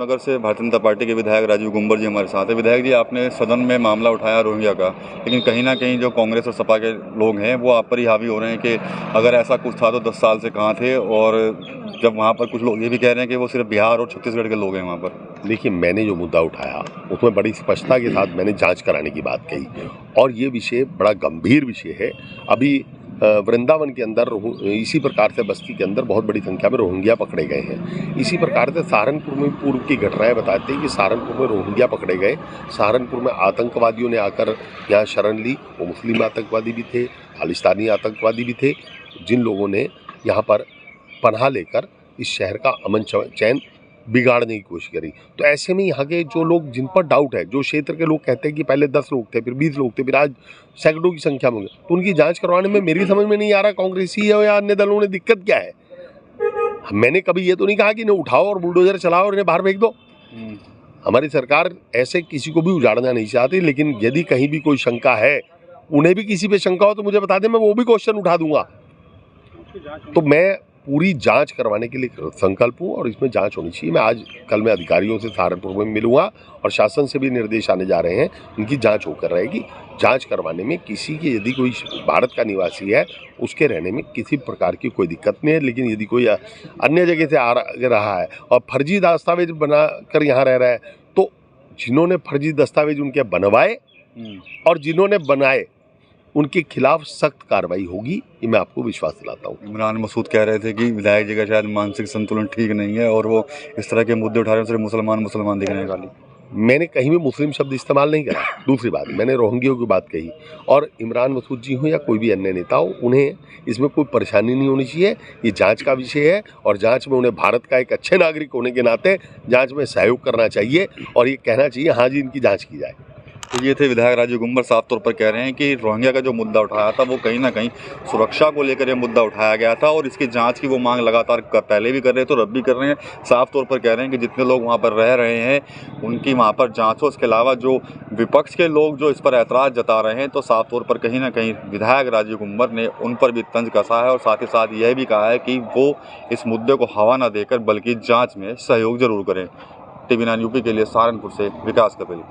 नगर से भारतीय जनता पार्टी के विधायक राजीव गुंबर जी हमारे साथ हैं। विधायक जी, आपने सदन में मामला उठाया रोहिंग्या का, लेकिन कहीं ना कहीं जो कांग्रेस और सपा के लोग हैं वो आप पर ही हावी हो रहे हैं कि अगर ऐसा कुछ था तो 10 साल से कहाँ थे। और जब वहाँ पर कुछ लोग ये भी कह रहे हैं कि वो सिर्फ बिहार और छत्तीसगढ़ के लोग हैं वहाँ पर। देखिए, मैंने जो मुद्दा उठाया उसमें बड़ी स्पष्टता के साथ मैंने जांच कराने की बात कही, और ये विषय बड़ा गंभीर विषय है। अभी वृंदावन के अंदर इसी प्रकार से बस्ती के अंदर बहुत बड़ी संख्या में रोहिंग्या पकड़े गए हैं। इसी प्रकार से सहारनपुर में पूर्व की घटनाएं बताती हैं कि सहारनपुर में रोहिंग्या पकड़े गए। सहारनपुर में आतंकवादियों ने आकर यहाँ शरण ली। वो मुस्लिम आतंकवादी भी थे, खालिस्तानी आतंकवादी भी थे, जिन लोगों ने यहाँ पर पनाह लेकर इस शहर का अमन चैन बिगाड़ने की कोशिश करी। तो ऐसे में यहाँ के जो लोग, जिन पर डाउट है, जो क्षेत्र के लोग कहते हैं कि पहले 10 लोग थे, फिर 20 लोग थे, फिर आज सैकड़ों की संख्या में, तो उनकी जांच करवाने में मेरी समझ में नहीं आ रहा कांग्रेसी है या अन्य दलों ने दिक्कत क्या है। मैंने कभी ये तो नहीं कहा कि इन्हें उठाओ और बुलडोजर चलाओ और इन्हें बाहर फेंक दो। हमारी सरकार ऐसे किसी को भी उजाड़ना नहीं चाहती, लेकिन यदि कहीं भी कोई शंका है, उन्हें भी किसी पे शंका हो तो मुझे बता दें, मैं वो भी क्वेश्चन उठा दूंगा। तो मैं पूरी जांच करवाने के लिए संकल्प हूँ और इसमें जांच होनी चाहिए। मैं कल मैं अधिकारियों से सहारनपुर में मिलूंगा और शासन से भी निर्देश आने जा रहे हैं, उनकी जांच होकर रहेगी। जांच करवाने में किसी की, यदि कोई भारत का निवासी है, उसके रहने में किसी प्रकार की कोई दिक्कत नहीं है। लेकिन यदि कोई अन्य जगह से आ रहा है और फर्जी दस्तावेज बना कर यहाँ रह रहा है, तो जिन्होंने फर्जी दस्तावेज उनके बनवाए और जिन्होंने बनाए उनके खिलाफ सख्त कार्रवाई होगी, ये मैं आपको विश्वास दिलाता हूँ। इमरान मसूद कह रहे थे कि विधायक जी का शायद मानसिक संतुलन ठीक नहीं है और वो इस तरह के मुद्दे उठा रहे हैं, सिर्फ मुसलमान दिख रहे हैं खाली। मैंने कहीं भी मुस्लिम शब्द इस्तेमाल नहीं करा। दूसरी बात, मैंने रोहिंग्या की बात कही, और इमरान मसूद जी हो या कोई भी अन्य नेता हो, उन्हें इसमें कोई परेशानी नहीं होनी चाहिए। ये जांच का विषय है और जांच में उन्हें भारत का एक अच्छे नागरिक होने के नाते जांच में सहयोग करना चाहिए और ये कहना चाहिए हाँ जी, इनकी जाँच की जाए। तो ये थे विधायक राजीव गुंबर, साफ तौर पर कह रहे हैं कि रोहिंग्या का जो मुद्दा उठाया था वो कहीं ना कहीं सुरक्षा को लेकर ये मुद्दा उठाया गया था और इसकी जांच की वो मांग लगातार पहले भी कर रहे थे और अब भी कर रहे हैं। साफ तौर पर कह रहे हैं कि जितने लोग वहाँ पर रह रहे हैं उनकी वहाँ पर जांच हो। इसके अलावा जो विपक्ष के लोग जो इस पर ऐतराज़ जता रहे हैं, तो साफ तौर पर कहीं ना कहीं विधायक राजीव गुंबर ने उन पर भी तंज कसा है और साथ ही साथ यह भी कहा है कि वो इस मुद्दे को हवा न देकर बल्कि जाँच में सहयोग जरूर करें। TV9 यूपी के लिए सहारनपुर से विकास कपिल।